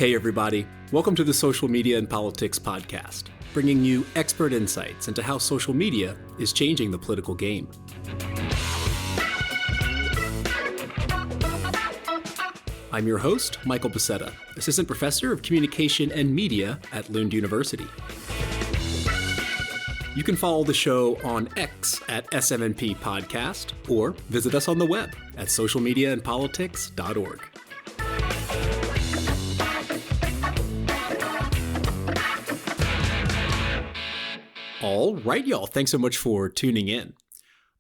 Hey everybody, welcome to the Social Media and Politics podcast, bringing you expert insights into how social media is changing the political game. I'm your host, Michael Becerra, Assistant Professor of Communication and Media at Lund University. You can follow the show on X at SMNP Podcast or visit us on the web at socialmediaandpolitics.org. All right, y'all. Thanks so much for tuning in.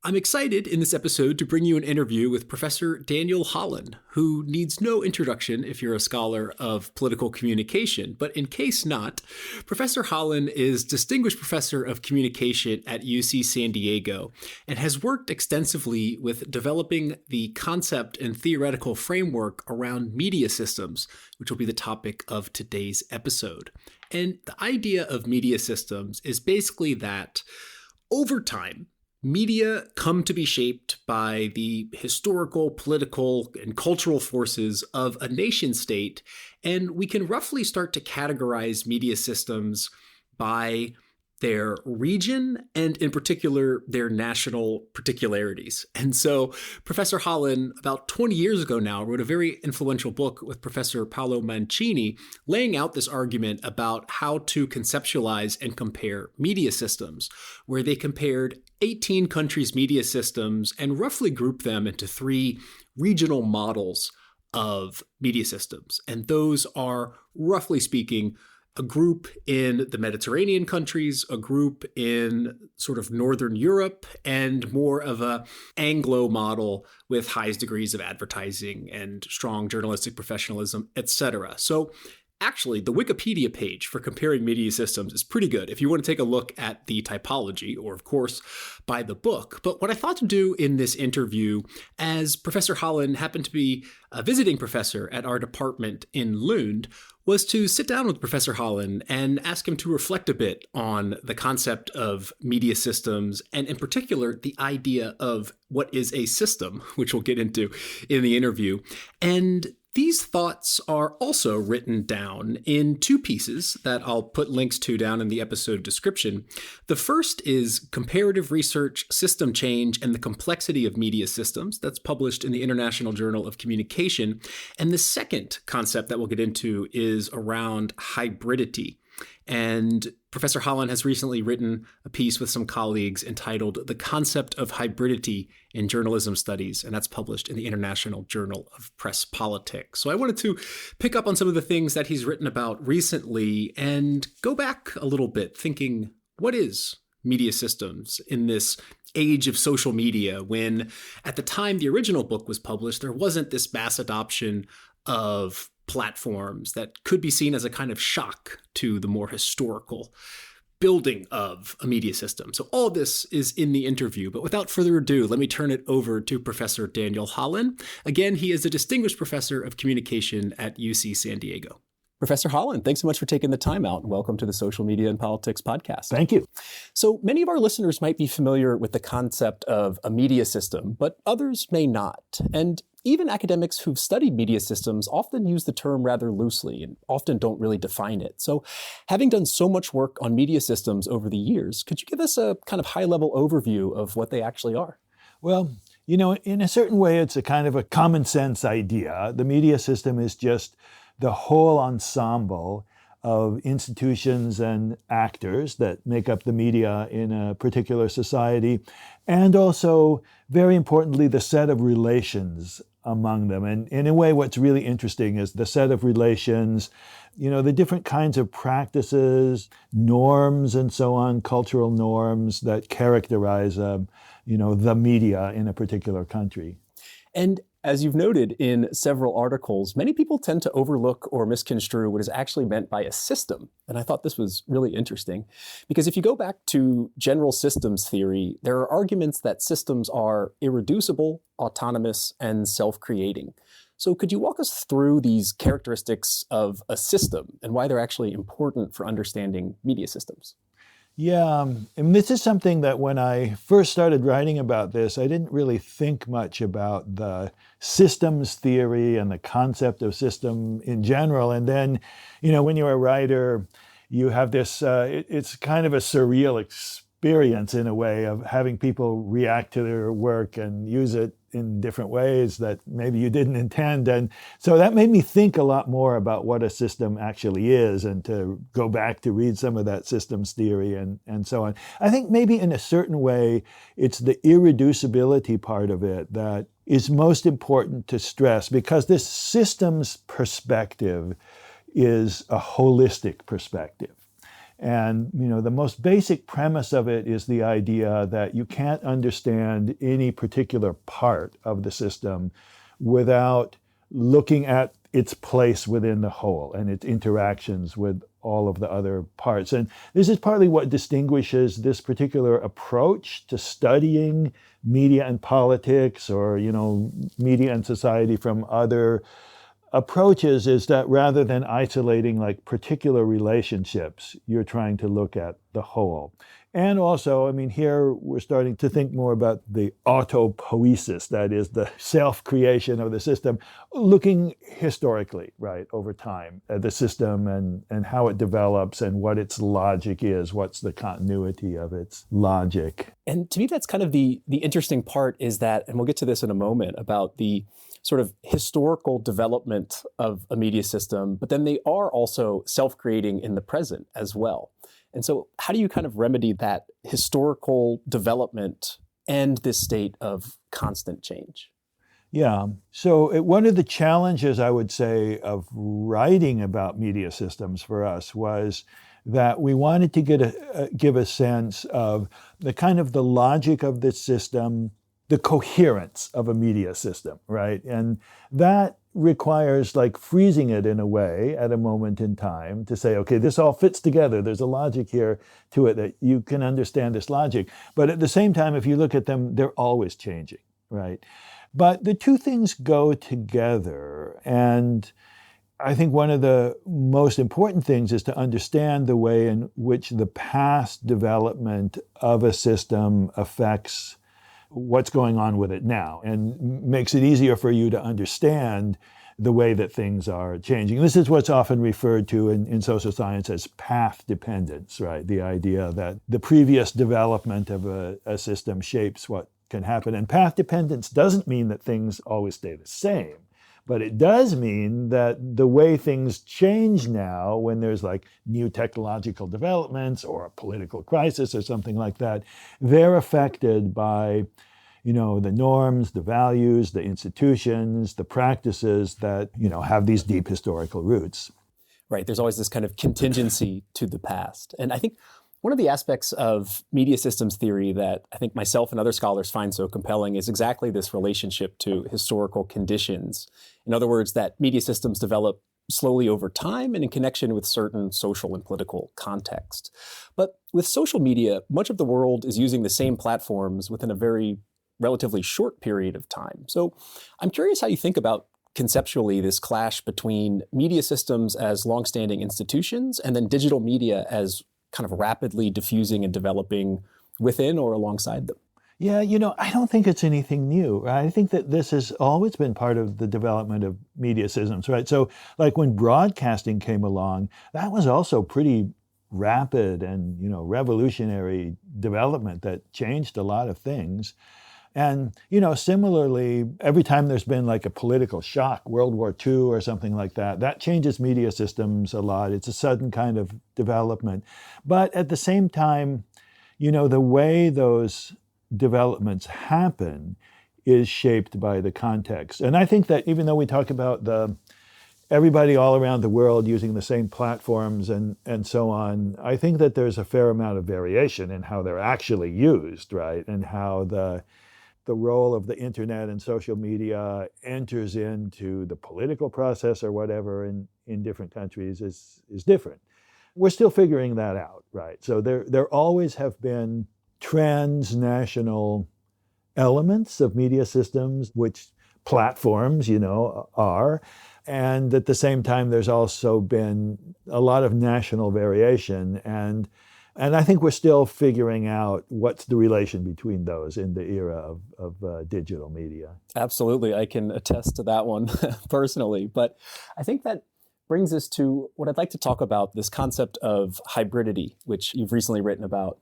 I'm excited in this episode to bring you an interview with Professor Daniel Hallin, who needs no introduction if you're a scholar of political communication. But in case not, Professor Hallin is Distinguished Professor of Communication at UC San Diego and has worked extensively with developing the concept and theoretical framework around media systems, which will be the topic of today's episode. And the idea of media systems is basically that over time, media come to be shaped by the historical, political, and cultural forces of a nation state, and we can roughly start to categorize media systems by their region and in particular their national particularities. And so Professor Hallin, about 20 years ago now, wrote a very influential book with Professor Paolo Mancini laying out this argument about how to conceptualize and compare media systems, where they compared 18 countries' media systems and roughly grouped them into three regional models of media systems. And those are, roughly speaking, a group in the Mediterranean countries, a group in sort of Northern Europe, and more of a Anglo model with highest degrees of advertising and strong journalistic professionalism, etc. So actually, the Wikipedia page for comparing media systems is pretty good if you want to take a look at the typology, or of course, buy the book. But what I thought to do in this interview, as Professor Hallin happened to be a visiting professor at our department in Lund, was to sit down with Professor Hallin and ask him to reflect a bit on the concept of media systems, and in particular, the idea of what is a system, which we'll get into in the interview. And these thoughts are also written down in two pieces that I'll put links to down in the episode description. The first is Comparative Research, System Change, and the Complexity of Media Systems. That's published in the International Journal of Communication. And the second concept that we'll get into is around hybridity. And Professor Hallin has recently written a piece with some colleagues entitled The Concept of Hybridity in Journalism Studies, and that's published in the International Journal of Press Politics. So I wanted to pick up on some of the things that he's written about recently and go back a little bit thinking, what is media systems in this age of social media when at the time the original book was published, there wasn't this mass adoption of platforms that could be seen as a kind of shock to the more historical building of a media system. So all of this is in the interview, but without further ado, let me turn it over to Professor Daniel Hallin. Again, he is a Distinguished Professor of Communication at UC San Diego. Professor Hallin, thanks so much for taking the time out, and welcome to the Social Media and Politics podcast. Thank you. So many of our listeners might be familiar with the concept of a media system, but others may not. And even academics who've studied media systems often use the term rather loosely and often don't really define it. So having done so much work on media systems over the years, could you give us a kind of high-level overview of what they actually are? Well, you know, in a certain way, it's a kind of a common sense idea. The media system is just the whole ensemble of institutions and actors that make up the media in a particular society, and also, very importantly, the set of relations among them. And in a way, what's really interesting is the set of relations, you know, the different kinds of practices, norms, and so on, cultural norms that characterize, the media in a particular country. And as you've noted in several articles, many people tend to overlook or misconstrue what is actually meant by a system. And I thought this was really interesting because if you go back to general systems theory, there are arguments that systems are irreducible, autonomous, and self-creating. So could you walk us through these characteristics of a system and why they're actually important for understanding media systems? Yeah, and this is something that when I first started writing about this, I didn't really think much about the systems theory and the concept of system in general. And then, when you're a writer, you have this, it's kind of a surreal experience in a way of having people react to their work and use it in different ways that maybe you didn't intend. And so that made me think a lot more about what a system actually is and to go back to read some of that systems theory and so on. I think maybe in a certain way, it's the irreducibility part of it that is most important to stress, because this systems perspective is a holistic perspective. And, the most basic premise of it is the idea that you can't understand any particular part of the system without looking at its place within the whole and its interactions with all of the other parts. And this is partly what distinguishes this particular approach to studying media and politics, or, media and society, from other approaches, is that rather than isolating like particular relationships, you're trying to look at the whole. And also, here we're starting to think more about the autopoiesis, that is the self-creation of the system, looking historically, right, over time at the system and how it develops and what its logic is, what's the continuity of its logic. And to me, that's kind of the interesting part, is that, and we'll get to this in a moment, about the sort of historical development of a media system, but then they are also self-creating in the present as well. And so how do you kind of remedy that historical development and this state of constant change? Yeah. So one of the challenges, I would say, of writing about media systems for us was that we wanted to give a sense of the kind of the logic of this system, the coherence of a media system, right? And that requires like freezing it in a way at a moment in time to say, okay, this all fits together. There's a logic here to it that you can understand this logic. But at the same time, if you look at them, they're always changing, right? But the two things go together. And I think one of the most important things is to understand the way in which the past development of a system affects what's going on with it now, and makes it easier for you to understand the way that things are changing. This is what's often referred to in social science as path dependence, right? The idea that the previous development of a system shapes what can happen. And path dependence doesn't mean that things always stay the same, but it does mean that the way things change now, when there's like new technological developments or a political crisis or something like that, they're affected by, the norms, the values, the institutions, the practices that, have these deep historical roots. Right. There's always this kind of contingency to the past. And I think one of the aspects of media systems theory that I think myself and other scholars find so compelling is exactly this relationship to historical conditions. In other words, that media systems develop slowly over time and in connection with certain social and political context. But with social media, much of the world is using the same platforms within a very relatively short period of time. So I'm curious how you think about conceptually this clash between media systems as longstanding institutions and then digital media as kind of rapidly diffusing and developing within or alongside them. Yeah, I don't think it's anything new, right? I think that this has always been part of the development of media systems, right? So like when broadcasting came along, that was also pretty rapid and, revolutionary development that changed a lot of things. And, similarly, every time there's been like a political shock, World War II or something like that, that changes media systems a lot. It's a sudden kind of development. But at the same time, the way those developments happen is shaped by the context. And I think that even though we talk about everybody all around the world using the same platforms and so on, I think that there's a fair amount of variation in how they're actually used, right? And how the role of the internet and social media enters into the political process or whatever in different countries is different. We're still figuring that out, right? So there always have been transnational elements of media systems, which platforms, are. And at the same time, there's also been a lot of national variation. And And I think we're still figuring out what's the relation between those in the era of digital media. Absolutely. I can attest to that one personally. But I think that brings us to what I'd like to talk about, this concept of hybridity, which you've recently written about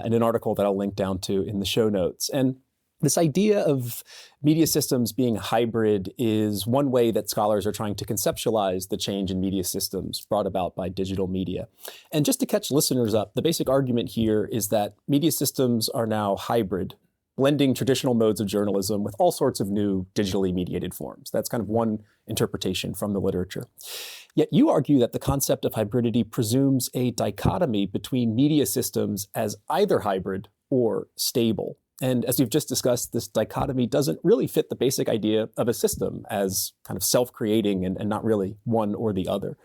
in an article that I'll link down to in the show notes. And this idea of media systems being hybrid is one way that scholars are trying to conceptualize the change in media systems brought about by digital media. And just to catch listeners up, the basic argument here is that media systems are now hybrid, blending traditional modes of journalism with all sorts of new digitally mediated forms. That's kind of one interpretation from the literature. Yet you argue that the concept of hybridity presumes a dichotomy between media systems as either hybrid or stable. And as we've just discussed, this dichotomy doesn't really fit the basic idea of a system as kind of self-creating and not really one or the other.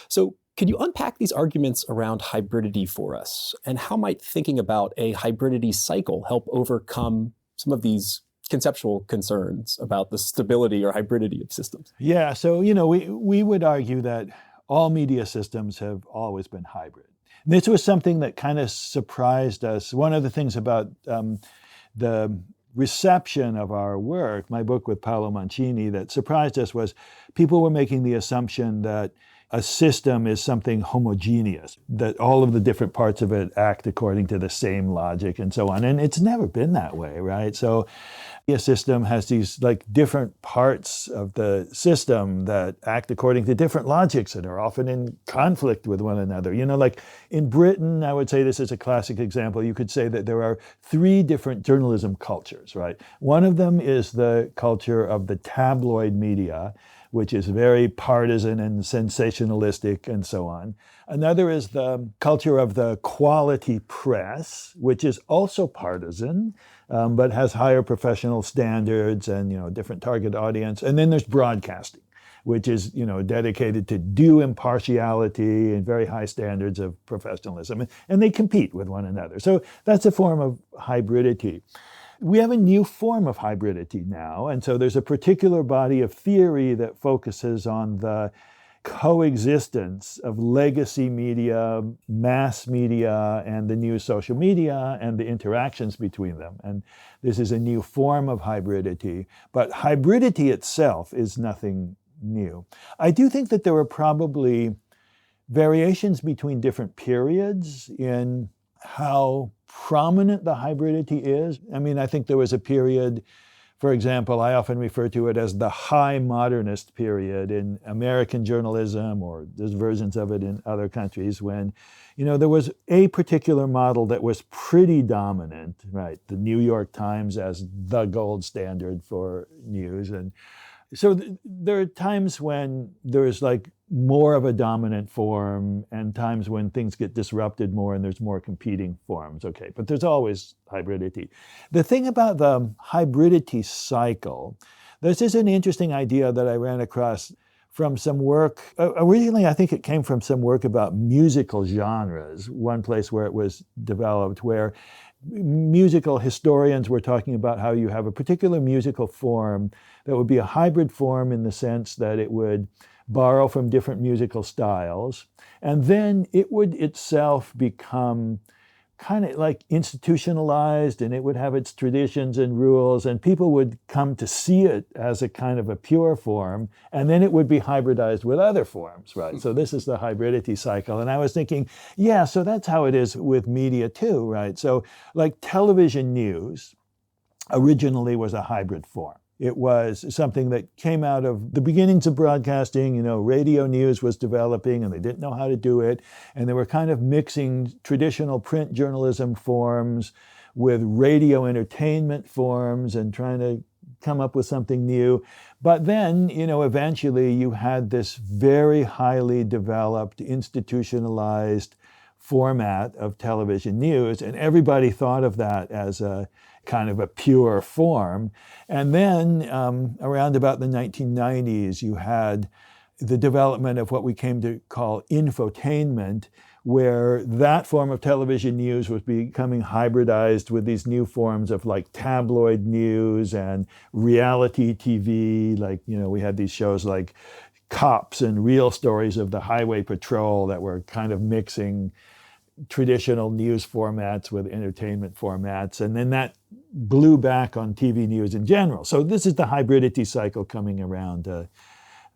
So could you unpack these arguments around hybridity for us? And how might thinking about a hybridity cycle help overcome some of these conceptual concerns about the stability or hybridity of systems? Yeah, so, we would argue that all media systems have always been hybrid. This was something that kind of surprised us. One of the things about the reception of our work, my book with Paolo Mancini, that surprised us was people were making the assumption that a system is something homogeneous, that all of the different parts of it act according to the same logic and so on. And it's never been that way, right? So a system has these different parts of the system that act according to different logics and are often in conflict with one another. In Britain, I would say this is a classic example. You could say that there are 3 different journalism cultures, right? One of them is the culture of the tabloid media, which is very partisan and sensationalistic and so on. Another is the culture of the quality press, which is also partisan, but has higher professional standards and different target audience. And then there's broadcasting, which is dedicated to due impartiality and very high standards of professionalism, and they compete with one another. So that's a form of hybridity. We have a new form of hybridity now, and so there's a particular body of theory that focuses on the coexistence of legacy media, mass media, and the new social media and the interactions between them. And this is a new form of hybridity, but hybridity itself is nothing new. I do think that there are probably variations between different periods in how prominent the hybridity is. I think there was a period, for example, I often refer to it as the high modernist period in American journalism, or there's versions of it in other countries, when, there was a particular model that was pretty dominant, right? The New York Times as the gold standard for news. And so there are times when there's more of a dominant form and times when things get disrupted more and there's more competing forms. Okay, but there's always hybridity. The thing about the hybridity cycle, this is an interesting idea that I ran across from some work. Originally, I think it came from some work about musical genres, one place where it was developed, where musical historians were talking about how you have a particular musical form that would be a hybrid form in the sense that it would borrow from different musical styles, and then it would itself become kind of institutionalized, and it would have its traditions and rules, and people would come to see it as a kind of a pure form, and then it would be hybridized with other forms, right? So this is the hybridity cycle. And I was thinking, yeah, so that's how it is with media too, right? So television news originally was a hybrid form. It was something that came out of the beginnings of broadcasting. Radio news was developing and they didn't know how to do it. And they were kind of mixing traditional print journalism forms with radio entertainment forms and trying to come up with something new. But then, eventually you had this very highly developed, institutionalized format of television news, and everybody thought of that as a kind of a pure form. And then around about the 1990s, you had the development of what we came to call infotainment, where that form of television news was becoming hybridized with these new forms of tabloid news and reality TV. We had these shows like Cops and Real Stories of the Highway Patrol that were kind of mixing traditional news formats with entertainment formats, and then that blew back on TV news in general. So this is the hybridity cycle coming around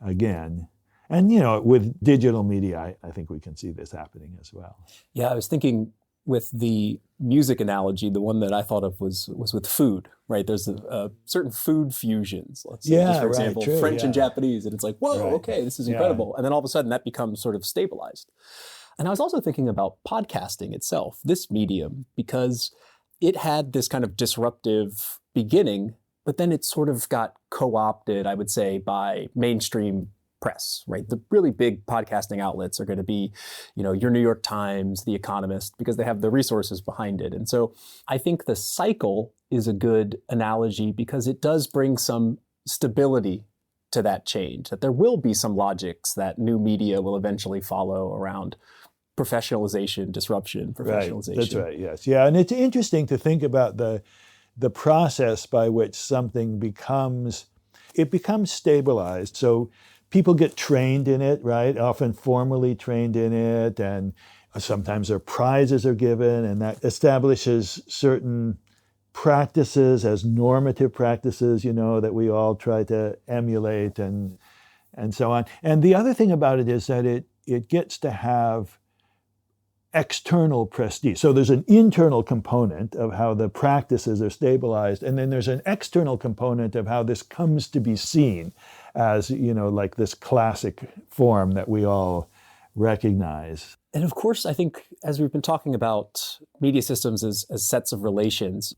again. And, with digital media, I think we can see this happening as well. Yeah, I was thinking with the music analogy, the one that I thought of was with food, right? There's a certain food fusions. Let's say, just for example, true, French and Japanese, and it's like, whoa, Right. okay, this is incredible. And then all of a sudden that becomes sort of stabilized. And I was also thinking about podcasting itself, this medium, because it had this kind of disruptive beginning, but then it sort of got co-opted, I would say, by mainstream press, right? The really big podcasting outlets are going to be, your New York Times, The Economist, because they have the resources behind it. And so I think the cycle is a good analogy because it does bring some stability to that change, that there will be some logics that new media will eventually follow around professionalization, disruption, professionalization. Right. That's right, yes. Yeah, and it's interesting to think about the process by which something becomes stabilized. So people get trained in it, right? Often formally trained in it, and sometimes their prizes are given, and that establishes certain practices as normative practices, that we all try to emulate and so on. And the other thing about it is that it gets to have external prestige. So there's an internal component of how the practices are stabilized, and then there's an external component of how this comes to be seen as, like this classic form that we all recognize. And of course, I think as we've been talking about media systems as sets of relations,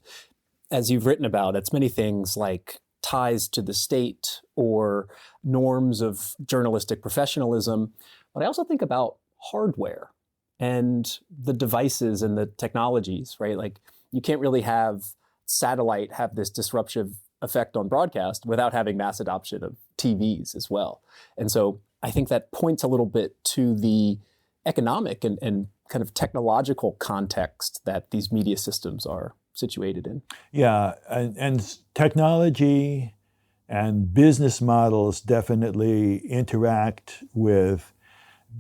as you've written about, it's many things like ties to the state or norms of journalistic professionalism. But I also think about hardware and the devices and the technologies, right? Like you can't really have satellite have this disruptive effect on broadcast without having mass adoption of TVs as well. And so I think that points a little bit to the economic and kind of technological context that these media systems are situated in. Yeah, and technology and business models definitely interact with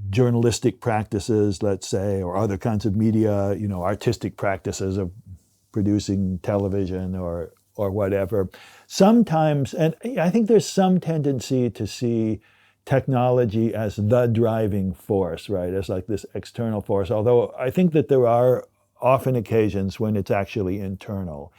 journalistic practices, let's say, or other kinds of media, artistic practices of producing television or whatever. Sometimes, and I think there's some tendency to see technology as the driving force, right? As like this external force, although I think that there are often occasions when it's actually internal.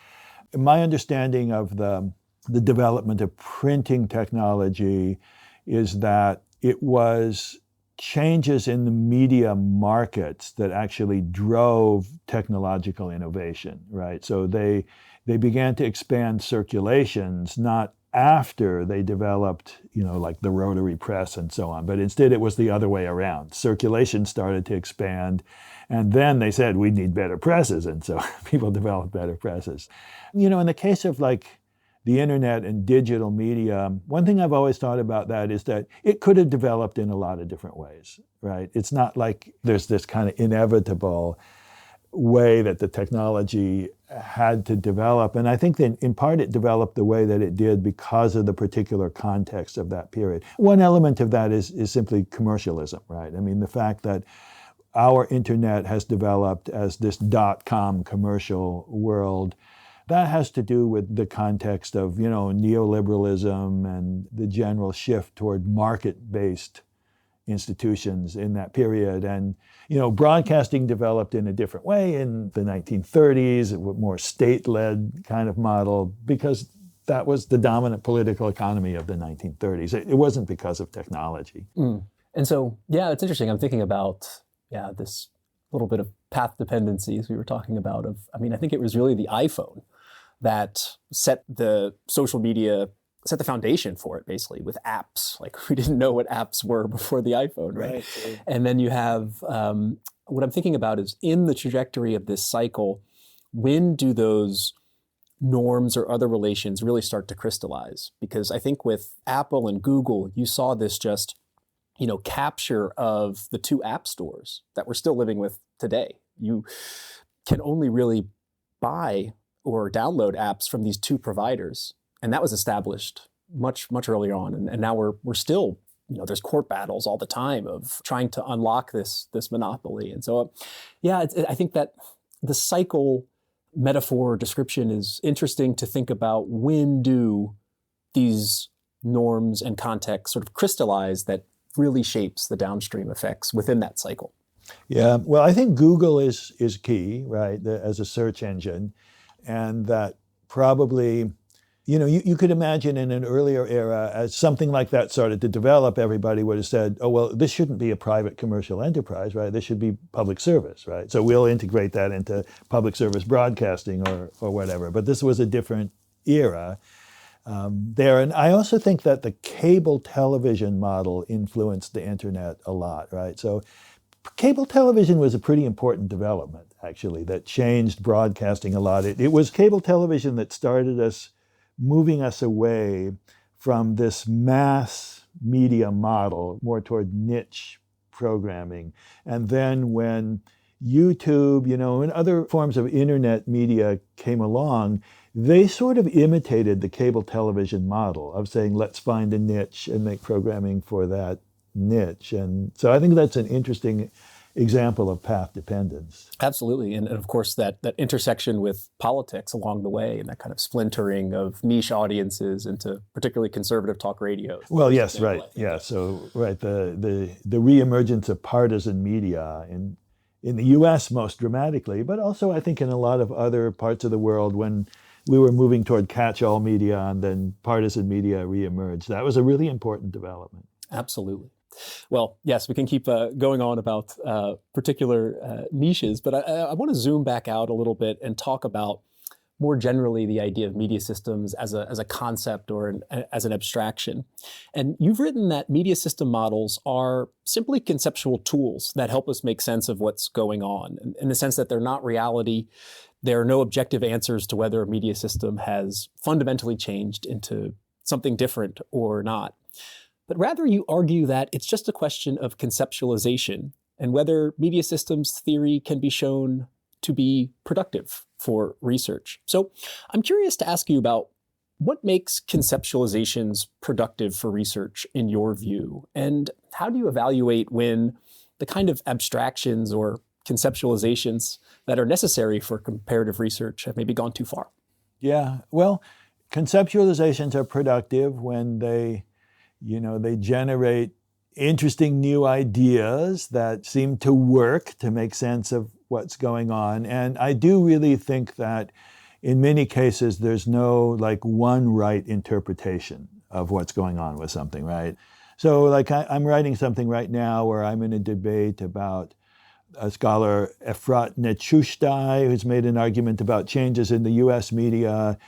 My understanding of the development of printing technology is that it was changes in the media markets that actually drove technological innovation, right? So they began to expand circulations, not after they developed, like the rotary press and so on, but instead it was the other way around. Circulation started to expand, and then they said, we need better presses, and so people developed better presses. In the case of like the internet and digital media, one thing I've always thought about that is that it could have developed in a lot of different ways, right? It's not like there's this kind of inevitable way that the technology had to develop. And I think that in part it developed the way that it did because of the particular context of that period. One element of that is simply commercialism, right? I mean, the fact that our internet has developed as this .com commercial world, that has to do with the context of, neoliberalism and the general shift toward market-based institutions in that period. And, broadcasting developed in a different way in the 1930s, a more state-led kind of model, because that was the dominant political economy of the 1930s. It wasn't because of technology. Mm. And so, it's interesting. I'm thinking about, this little bit of path dependencies we were talking about I think it was really the iPhone that set the foundation for it, basically, with apps. Like, we didn't know what apps were before the iPhone, right? And then you have, what I'm thinking about is in the trajectory of this cycle, when do those norms or other relations really start to crystallize? Because I think with Apple and Google, you saw this just, capture of the two app stores that we're still living with today. You can only really buy or download apps from these two providers. And that was established much, much earlier on. And now we're still there's court battles all the time of trying to unlock this monopoly. And so, I think that the cycle metaphor description is interesting to think about. When do these norms and contexts sort of crystallize that really shapes the downstream effects within that cycle? Yeah, well, I think Google is key, right, as a search engine, and that probably, you could imagine in an earlier era, as something like that started to develop, everybody would have said, oh, well, this shouldn't be a private commercial enterprise, right? This should be public service, right? So we'll integrate that into public service broadcasting or whatever. But this was a different era there. And I also think that the cable television model influenced the internet a lot, right? So cable television was a pretty important development, actually, that changed broadcasting a lot. It was cable television that started moving us away from this mass media model more toward niche programming. And then when YouTube, and other forms of internet media came along, they sort of imitated the cable television model of saying, let's find a niche and make programming for that niche. And so I think that's an interesting example of path dependence. Absolutely. And of course, that intersection with politics along the way, and that kind of splintering of niche audiences into particularly conservative talk radio. Well, yes, right. Yeah. So, right. The reemergence of partisan media in the US most dramatically, but also I think in a lot of other parts of the world when we were moving toward catch-all media and then partisan media reemerged. That was a really important development. Absolutely. Well, yes, we can keep going on about particular niches, but I want to zoom back out a little bit and talk about more generally the idea of media systems as a concept or as an abstraction. And you've written that media system models are simply conceptual tools that help us make sense of what's going on, in the sense that they're not reality. There are no objective answers to whether a media system has fundamentally changed into something different or not. But rather, you argue that it's just a question of conceptualization and whether media systems theory can be shown to be productive for research. So I'm curious to ask you about what makes conceptualizations productive for research in your view, and how do you evaluate when the kind of abstractions or conceptualizations that are necessary for comparative research have maybe gone too far? Yeah, well, conceptualizations are productive when they generate interesting new ideas that seem to work to make sense of what's going on. And I do really think that in many cases, there's no one right interpretation of what's going on with something, right? So I'm writing something right now where I'm in a debate about a scholar, Efrat Nechushtai, who's made an argument about changes in the US media.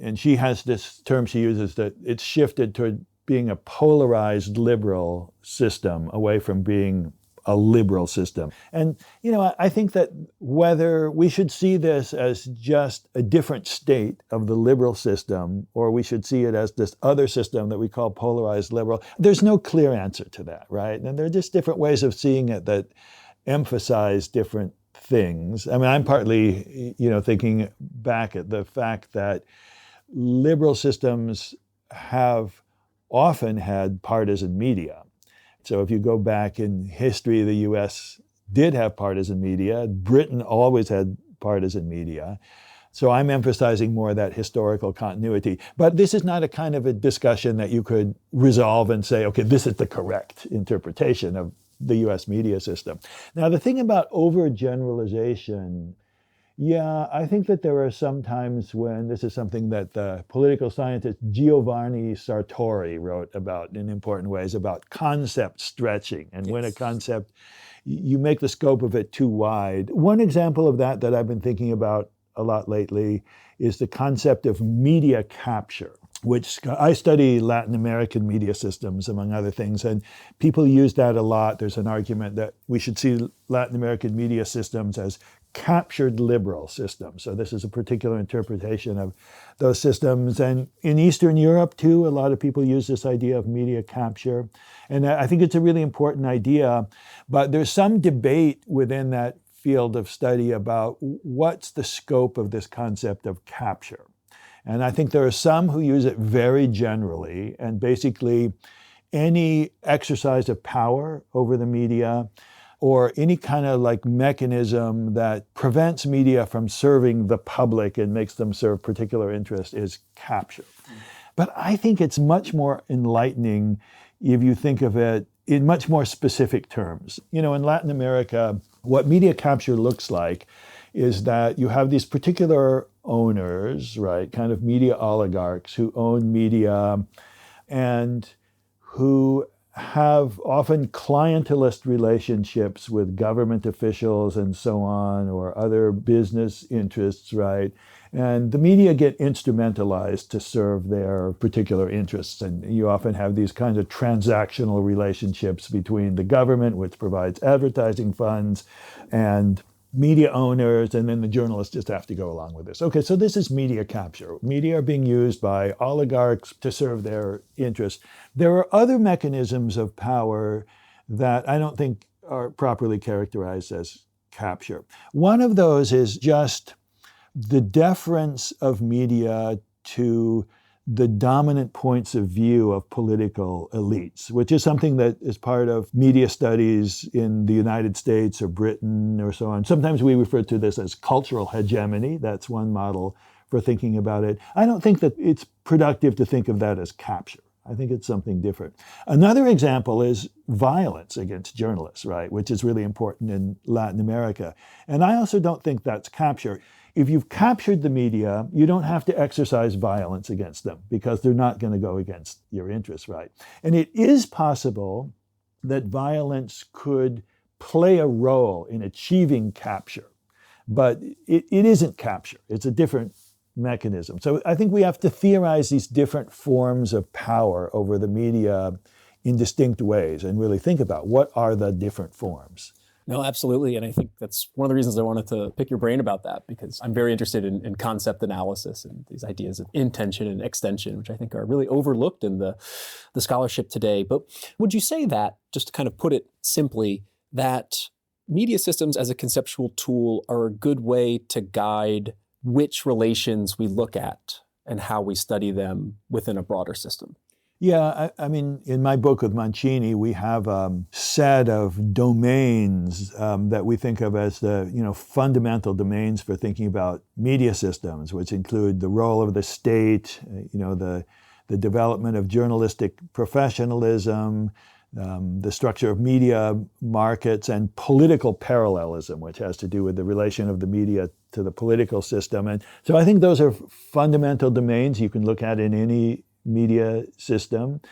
And she has this term she uses that it's shifted toward being a polarized liberal system away from being a liberal system. And, I think that whether we should see this as just a different state of the liberal system, or we should see it as this other system that we call polarized liberal, there's no clear answer to that, right? And there are just different ways of seeing it that emphasize different things. I mean, I'm partly, thinking back at the fact that liberal systems have often had partisan media. So if you go back in history, the US did have partisan media. Britain always had partisan media. So I'm emphasizing more of that historical continuity. But this is not a kind of a discussion that you could resolve and say, okay, this is the correct interpretation of the US media system. Now, the thing about overgeneralization, I think that there are some times when this is something that the political scientist Giovanni Sartori wrote about in important ways, about concept stretching. And when a concept, you make the scope of it too wide. One example of that I've been thinking about a lot lately is the concept of media capture, which I study Latin American media systems, among other things, and people use that a lot. There's an argument that we should see Latin American media systems as captured liberal systems. So this is a particular interpretation of those systems. And in Eastern Europe, too, a lot of people use this idea of media capture. And I think it's a really important idea, but there's some debate within that field of study about what's the scope of this concept of capture. And I think there are some who use it very generally, and basically any exercise of power over the media or any kind of like mechanism that prevents media from serving the public and makes them serve particular interest is capture. But I think it's much more enlightening if you think of it in much more specific terms. In Latin America, what media capture looks like is that you have these particular owners, right, kind of media oligarchs who own media and who have often clientelist relationships with government officials and so on, or other business interests, right? And the media get instrumentalized to serve their particular interests. And you often have these kinds of transactional relationships between the government, which provides advertising funds, and media owners, and then the journalists just have to go along with this. Okay, so this is media capture. Media are being used by oligarchs to serve their interests. There are other mechanisms of power that I don't think are properly characterized as capture. One of those is just the deference of media to the dominant points of view of political elites, which is something that is part of media studies in the United States or Britain or so on. Sometimes we refer to this as cultural hegemony. That's one model for thinking about it. I don't think that it's productive to think of that as capture. I think it's something different. Another example is violence against journalists, right, which is really important in Latin America. And I also don't think that's capture. If you've captured the media, you don't have to exercise violence against them because they're not going to go against your interests, right? And it is possible that violence could play a role in achieving capture, but it isn't capture. It's a different mechanism. So I think we have to theorize these different forms of power over the media in distinct ways and really think about what are the different forms. No, absolutely. And I think that's one of the reasons I wanted to pick your brain about that, because I'm very interested in concept analysis and these ideas of intention and extension, which I think are really overlooked in the scholarship today. But would you say that, just to kind of put it simply, that media systems as a conceptual tool are a good way to guide which relations we look at and how we study them within a broader system? Yeah, I mean, in my book with Mancini, we have a set of domains that we think of as the fundamental domains for thinking about media systems, which include the role of the state, the development of journalistic professionalism, the structure of media markets, and political parallelism, which has to do with the relation of the media to the political system. And so I think those are fundamental domains you can look at in any media system.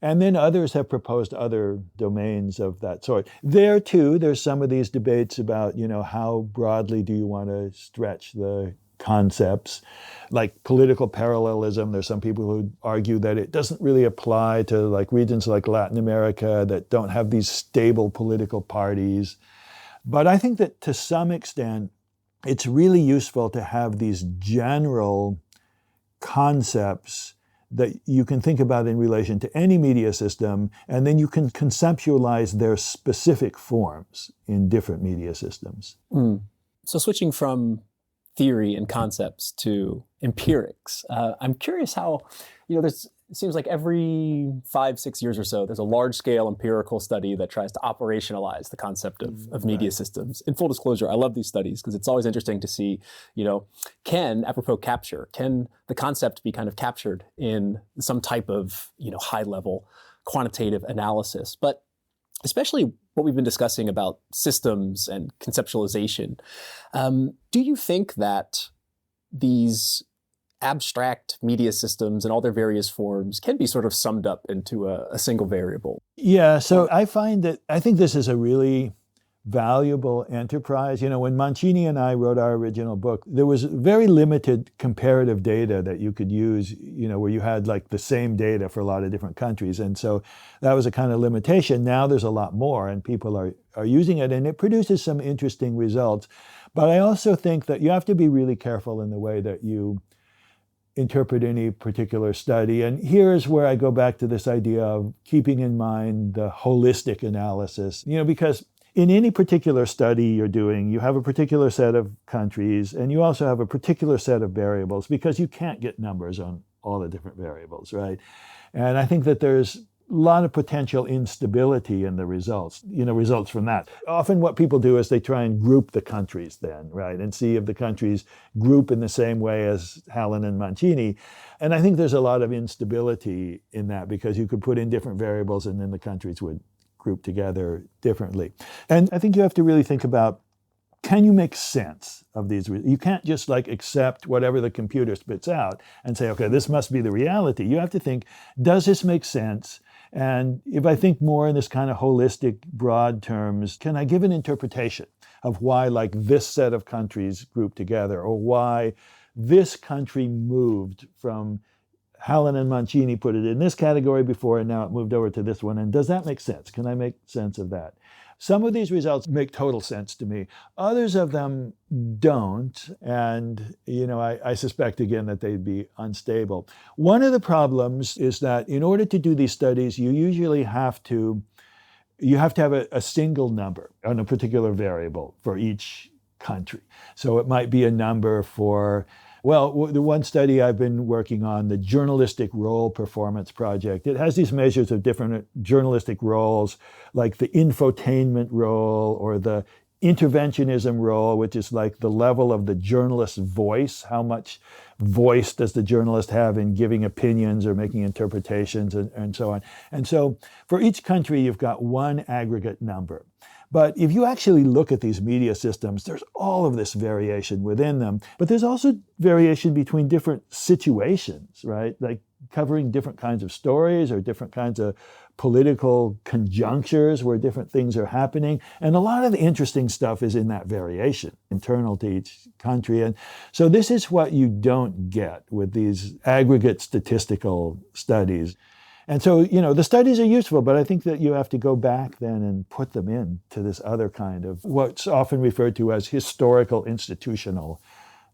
And then others have proposed other domains of that sort. There too, there's some of these debates about, how broadly do you want to stretch the concepts, like political parallelism. There's some people who argue that it doesn't really apply to like regions like Latin America that don't have these stable political parties. But I think that to some extent, it's really useful to have these general concepts that you can think about in relation to any media system, and then you can conceptualize their specific forms in different media systems. So switching from theory and concepts to empirics, I'm curious how, it seems like every 5-6 years or so, there's a large-scale empirical study that tries to operationalize the concept of media systems. In full disclosure, I love these studies because it's always interesting to see, apropos capture, can the concept be kind of captured in some type of, high-level quantitative analysis? But especially what we've been discussing about systems and conceptualization, do you think that these abstract media systems and all their various forms can be sort of summed up into a single variable? Yeah, so I think this is a really valuable enterprise. When Mancini and I wrote our original book, there was very limited comparative data that you could use, where you had like the same data for a lot of different countries. And so that was a kind of limitation. Now there's a lot more and people are using it, and it produces some interesting results. But I also think that you have to be really careful in the way that you interpret any particular study. And here's where I go back to this idea of keeping in mind the holistic analysis, because in any particular study you're doing, you have a particular set of countries, and you also have a particular set of variables, because you can't get numbers on all the different variables, right? And I think that there's lot of potential instability in the results, results from that. Often what people do is they try and group the countries then, right, and see if the countries group in the same way as Hallin and Mancini. And I think there's a lot of instability in that because you could put in different variables and then the countries would group together differently. And I think you have to really think about, can you make sense of these? You can't just accept whatever the computer spits out and say, okay, this must be the reality. You have to think, does this make sense? And if I think more in this kind of holistic, broad terms, can I give an interpretation of why this set of countries group together, or why this country moved from Hallin and Mancini put it in this category before and now it moved over to this one? And does that make sense? Can I make sense of that? Some of these results make total sense to me. Others of them don't. And, I suspect, again, that they'd be unstable. One of the problems is that in order to do these studies, you usually have to have a single number on a particular variable for each country. So it might be a number for, the one study I've been working on, the Journalistic Role Performance Project, it has these measures of different journalistic roles, like the infotainment role or the interventionism role, which is the level of the journalist's voice. How much voice does the journalist have in giving opinions or making interpretations and so on. And so for each country, you've got one aggregate number. But if you actually look at these media systems, there's all of this variation within them. But there's also variation between different situations, right? Covering different kinds of stories or different kinds of political conjunctures where different things are happening. And a lot of the interesting stuff is in that variation internal to each country. And so this is what you don't get with these aggregate statistical studies. And so, the studies are useful, but I think that you have to go back then and put them into this other kind of what's often referred to as historical institutional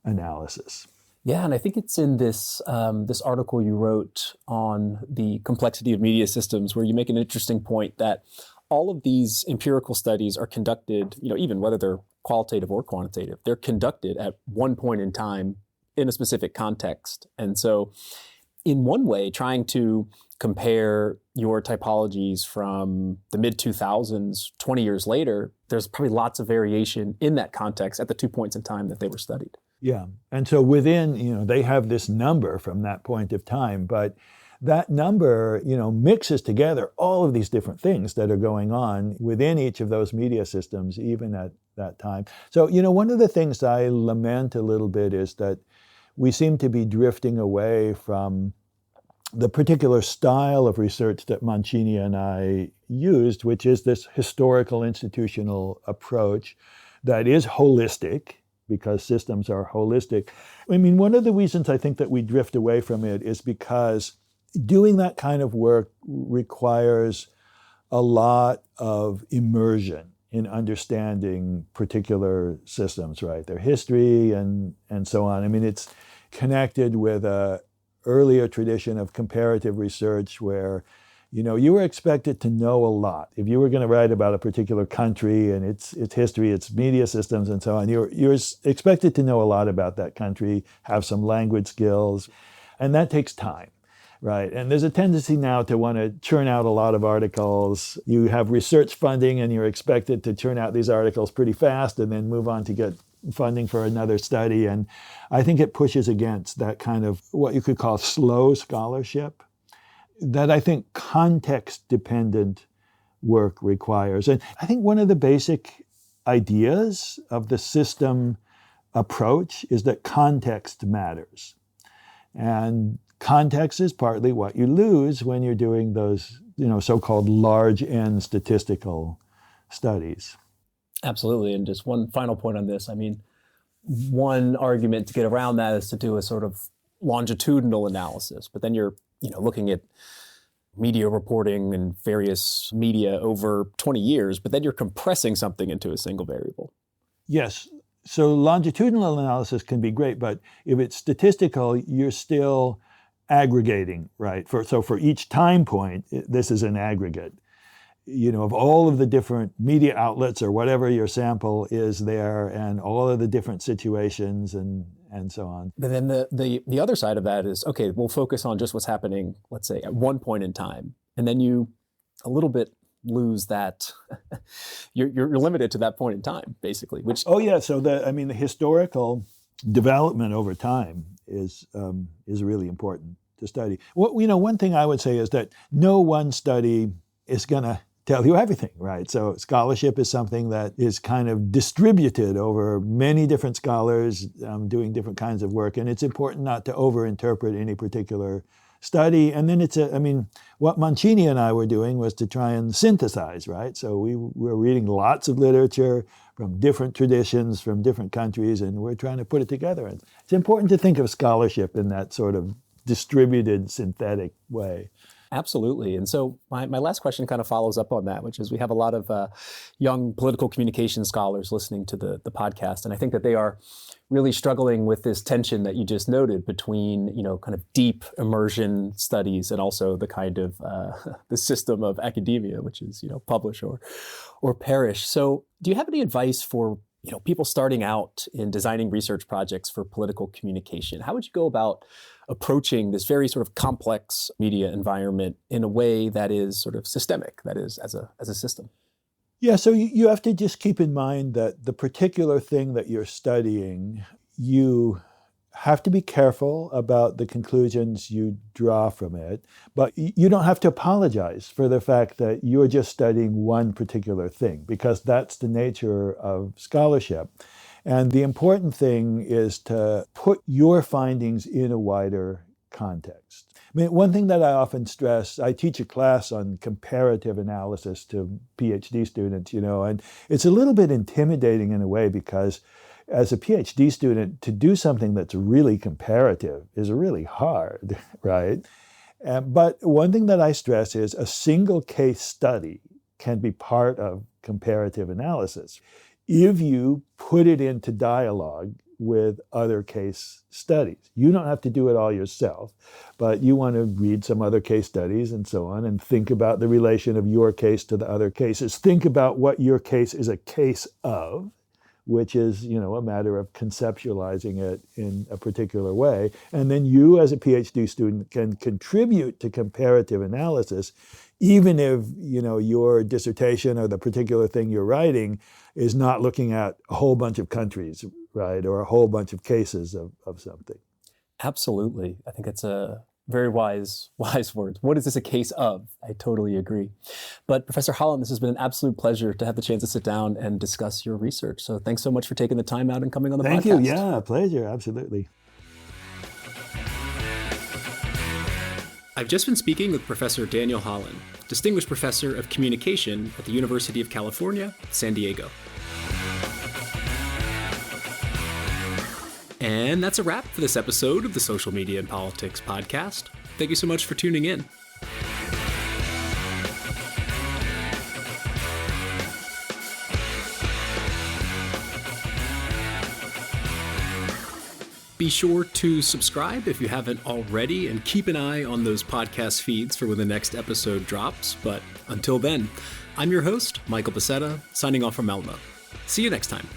analysis. Yeah, and I think it's in this this article you wrote on the complexity of media systems where you make an interesting point that all of these empirical studies are conducted, even whether they're qualitative or quantitative, they're conducted at one point in time in a specific context. And so in one way, trying to compare your typologies from the mid-2000s, 20 years later, there's probably lots of variation in that context at the 2 points in time that they were studied. Yeah. And so within, they have this number from that point of time, but that number, mixes together all of these different things that are going on within each of those media systems, even at that time. So, one of the things I lament a little bit is that we seem to be drifting away from the particular style of research that Mancini and I used, which is this historical institutional approach that is holistic, because systems are holistic. I mean, one of the reasons I think that we drift away from it is because doing that kind of work requires a lot of immersion in understanding particular systems, right? Their history and so on. I mean, it's connected with a earlier tradition of comparative research where, you were expected to know a lot. If you were going to write about a particular country and its history, its media systems and so on, you're expected to know a lot about that country, have some language skills, and that takes time. Right. And there's a tendency now to want to churn out a lot of articles. You have research funding and you're expected to churn out these articles pretty fast and then move on to get funding for another study. And I think it pushes against that kind of what you could call slow scholarship that I think context-dependent work requires. And I think one of the basic ideas of the system approach is that context matters. And context is partly what you lose when you're doing those, so-called large N statistical studies. Absolutely. And just one final point on this. I mean, one argument to get around that is to do a sort of longitudinal analysis, but then you're, looking at media reporting and various media over 20 years, but then you're compressing something into a single variable. Yes. So longitudinal analysis can be great, but if it's statistical, you're still aggregating, right? So for each time point, this is an aggregate. Of all of the different media outlets or whatever your sample is there and all of the different situations and so on. But then the other side of that is, okay, we'll focus on just what's happening, let's say, at one point in time. And then you a little bit lose that. You're limited to that point in time, basically. Which So the historical development over time is really important to study. One thing I would say is that no one study is going to tell you everything, right? So scholarship is something that is kind of distributed over many different scholars doing different kinds of work, and it's important not to overinterpret any particular study. And then what Mancini and I were doing was to try and synthesize, right? So we were reading lots of literature from different traditions, from different countries, and we're trying to put it together. And it's important to think of scholarship in that sort of distributed, synthetic way. Absolutely. And so my last question kind of follows up on that, which is we have a lot of young political communication scholars listening to the podcast. And I think that they are really struggling with this tension that you just noted between, kind of deep immersion studies and also the kind of the system of academia, which is, publish or perish. So do you have any advice for people starting out in designing research projects for political communication? How would you go about approaching this very sort of complex media environment in a way that is sort of systemic, that is, as a system? Yeah, so you have to just keep in mind that the particular thing that you're studying, you have to be careful about the conclusions you draw from it, but you don't have to apologize for the fact that you're just studying one particular thing, because that's the nature of scholarship. And the important thing is to put your findings in a wider context. One thing that I often stress, I teach a class on comparative analysis to PhD students, and it's a little bit intimidating in a way because as a PhD student, to do something that's really comparative is really hard, right? But one thing that I stress is a single case study can be part of comparative analysis if you put it into dialogue with other case studies. You don't have to do it all yourself, but you want to read some other case studies and so on and think about the relation of your case to the other cases. Think about what your case is a case of, which is, a matter of conceptualizing it in a particular way. And then you as a PhD student can contribute to comparative analysis, even if, your dissertation or the particular thing you're writing is not looking at a whole bunch of countries, right? Or a whole bunch of cases of something. Absolutely. I think it's a very wise word. What is this a case of? I totally agree. But Professor Hallin, this has been an absolute pleasure to have the chance to sit down and discuss your research. So thanks so much for taking the time out and coming on the podcast. Thank you. Yeah, pleasure. Absolutely. I've just been speaking with Professor Daniel Hallin, Distinguished Professor of Communication at the University of California, San Diego. And that's a wrap for this episode of the Social Media and Politics podcast. Thank you so much for tuning in. Be sure to subscribe if you haven't already, and keep an eye on those podcast feeds for when the next episode drops. But until then, I'm your host, Michael Becerra, signing off from Elma. See you next time.